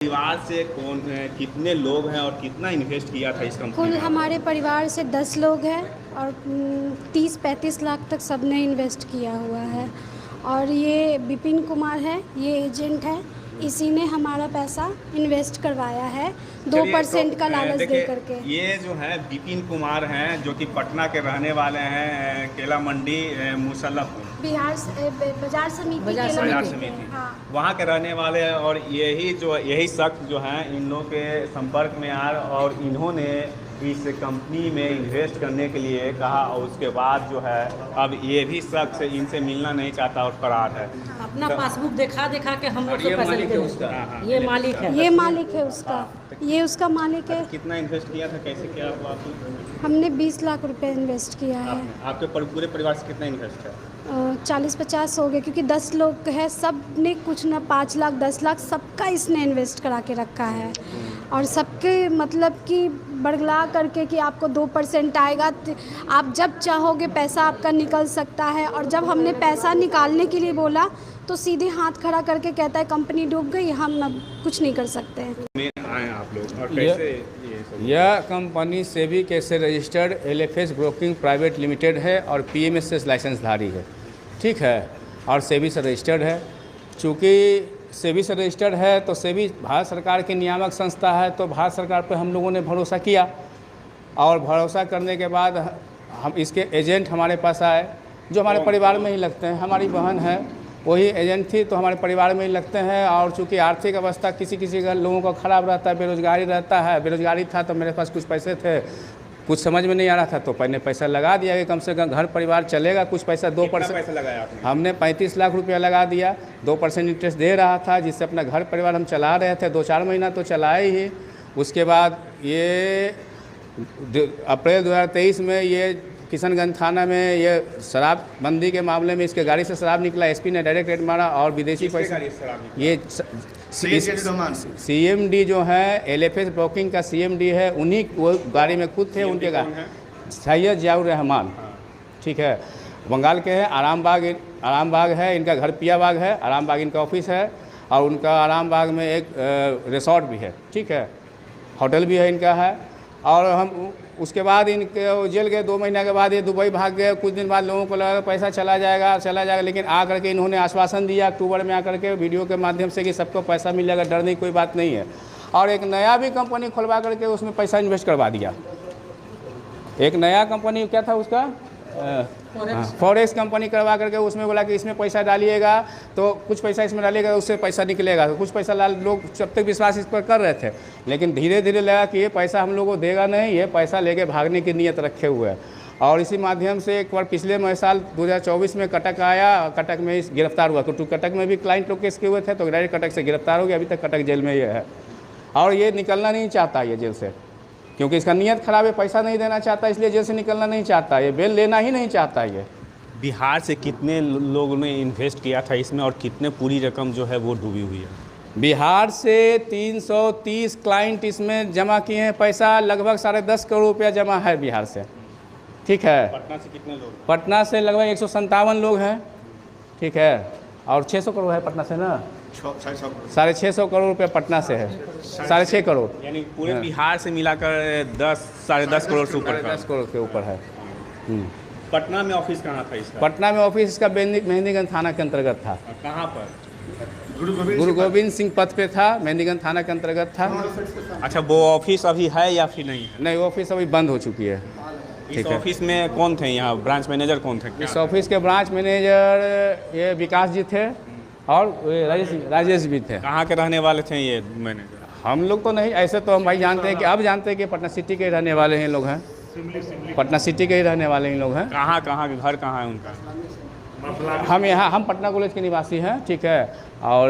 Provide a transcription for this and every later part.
परिवार से कौन कितने लोग हैं और कितना इन्वेस्ट किया था इस कंपनी कुल में? हमारे परिवार से 10 लोग हैं और 30-35 लाख तक सबने इन्वेस्ट किया हुआ है। और ये विपिन कुमार है, ये एजेंट है, इसी ने हमारा पैसा इन्वेस्ट करवाया है 2% का लालच दे देखिए, करके। ये जो है विपिन कुमार हैं जो कि पटना के रहने वाले हैं, केला मंडी मुसल्लफपुर बिहार से बाजार समिति बाजार के बाजार लोग समिति हैं। हाँ। वहाँ के रहने वाले हैं। और यही शख्स जो हैं इन लोगों के संपर्क में आए और इन्होंने इस कंपनी में इन्वेस्ट करने के लिए कहा और उसके बाद जो है अब ये भी शख्स इनसे मिलना नहीं चाहता और फरार है। अपना पासबुक दिखा के हम लोग और से ये पैसे मालिक लेते है हैं। उसका। ये मालिक है। ये मालिक है उसका, ये उसका मालिक है। कितना इन्वेस्ट किया था, कैसे क्या हुआ आपने? हमने 20 लाख रुपए इन्वेस्ट किया है। आपके पूरे परिवार से कितना इन्वेस्ट है? 40-50 हो गए, क्योंकि 10 लोग है, सब ने कुछ ना 5 लाख 10 लाख सबका इसने इन्वेस्ट करा के रखा है। और सबके मतलब कि बड़गला करके कि आपको 2% आएगा, आप जब चाहोगे पैसा आपका निकल सकता है। और जब हमने पैसा निकालने के लिए बोला तो सीधे हाथ खड़ा करके कहता है कंपनी डूब गई, हम अब कुछ नहीं कर सकते हैं। आए आप लोग और कैसे ये सब? यह कंपनी सेबी के से registered LFS broking private limited है और पीएमएस लाइसेंसधारी है, ठीक है, और सेबी से रजिस्टर्ड है। चूँकि सेबी से रजिस्टर्ड है तो सेबी भारत सरकार की नियामक संस्था है, तो भारत सरकार पर हम लोगों ने भरोसा किया और भरोसा करने के बाद हम इसके एजेंट हमारे पास आए जो हमारे परिवार में ही लगते हैं। हमारी बहन है, वही एजेंट थी, तो हमारे परिवार में ही लगते हैं। और चूँकि आर्थिक अवस्था किसी का लोगों का ख़राब रहता है, बेरोजगारी रहता है, बेरोजगारी था तो मेरे पास कुछ पैसे थे, कुछ समझ में नहीं आ रहा था तो मैंने पैसा लगा दिया कि कम से कम घर परिवार चलेगा। कुछ पैसा 2% पैसा लगाया आपने? हमने 35 लाख रुपया लगा दिया, 2% इंटरेस्ट दे रहा था, जिससे अपना घर परिवार हम चला रहे थे। 2-4 महीना तो चलाए ही। उसके बाद ये अप्रैल 2023 में ये किशनगंज थाना में ये शराबबंदी के मामले में इसके गाड़ी से शराब निकला, एसपी ने डायरेक्ट रेड मारा और विदेशी पैसा। ये सीएमडी जो है एलएफएस ब्रोकिंग का सीएमडी है, उन्हीं वो गाड़ी में खुद थे। उनके सैयद जियाउर रहमान, ठीक है, बंगाल के हैं। आरामबाग है इनका घर, पियाबाग है, आरामबाग इनका ऑफिस है। और उनका आरामबाग में एक रिसोर्ट भी है, ठीक है, होटल भी है इनका है। और हम उसके बाद इनके जेल गए, 2 महीने के बाद ये दुबई भाग गए। कुछ दिन बाद लोगों को लगा पैसा चला जाएगा, लेकिन आकर के इन्होंने आश्वासन दिया अक्टूबर में आकर के वीडियो के माध्यम से कि सबको पैसा मिल जाएगा, डरने की कोई बात नहीं है। और एक नया भी कंपनी खुलवा करके उसमें पैसा इन्वेस्ट करवा दिया। एक नया कंपनी क्या था उसका, फॉरेक्स कंपनी करवा करके उसमें बोला कि इसमें पैसा डालिएगा तो कुछ पैसा इसमें डालिएगा, उससे पैसा निकलेगा। तो कुछ पैसा लोग जब तक विश्वास इस पर कर रहे थे, लेकिन धीरे धीरे लगा कि ये पैसा हम लोग को देगा नहीं, ये पैसा लेके भागने की नीयत रखे हुए है। और इसी माध्यम से एक बार पिछले साल 2024 में कटक आया, कटक में इस गिरफ्तार हुआ, क्योंकि कटक में भी क्लाइंट लोग केस किए हुए थे, तो डायरेक्ट कटक से गिरफ्तार हो गया। अभी तक कटक जेल में ये है और ये निकलना नहीं चाहता ये जेल से, क्योंकि इसका नीयत खराब है, पैसा नहीं देना चाहता, इसलिए जेल से निकलना नहीं चाहता, ये बेल लेना ही नहीं चाहता। ये बिहार से कितने लोगों ने इन्वेस्ट किया था इसमें और कितने पूरी रकम जो है वो डूबी हुई है? बिहार से 330 क्लाइंट इसमें जमा किए हैं पैसा, लगभग 10.5 करोड़ रुपया जमा है बिहार से, ठीक है। पटना से कितने लोग? पटना से लगभग 157 लोग हैं, ठीक है, और 600 करोड़ है पटना से ना, 650 करोड़ रुपया पटना से है, 6.5 करोड़, यानी पूरे बिहार से मिलाकर 10-10.5 करोड़ से ऊपर, 10 करोड़ के ऊपर है। पटना में ऑफिस कहाँ था इसका? पटना में ऑफिस इसका मेहंदीगंज थाना के अंतर्गत था। कहाँ पर? गुरु गोविंद सिंह पथ पे था, मेहंदीगंज थाना के अंतर्गत था। अच्छा, वो ऑफिस अभी है या फिर नहीं है? नहीं, ऑफिस अभी बंद हो चुकी है। इस ऑफिस में कौन थे, यहाँ ब्रांच मैनेजर कौन थे? इस ऑफिस के ब्रांच मैनेजर ये विकास जी थे और राजेश भी थे। कहाँ के रहने वाले थे ये मैनेजर? हम लोग तो नहीं, ऐसे तो हम भाई जानते हैं कि अब जानते हैं कि पटना सिटी के रहने वाले हैं लोग हैं, पटना सिटी के ही रहने वाले ही लोग हैं। कहाँ के घर कहाँ है उनका? हम पटना कॉलेज के निवासी हैं, ठीक है, और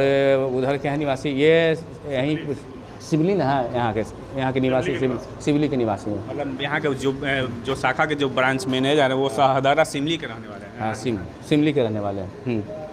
उधर के हैं निवासी, ये यहीं सिवली ना है, यहाँ के निवासी सिवली के निवासी हैं। मतलब यहाँ के जो शाखा के जो ब्रांच मैनेजर है वो शाहदरा सिमली के रहने वाले हैं? हाँ, सिमली के रहने वाले हैं।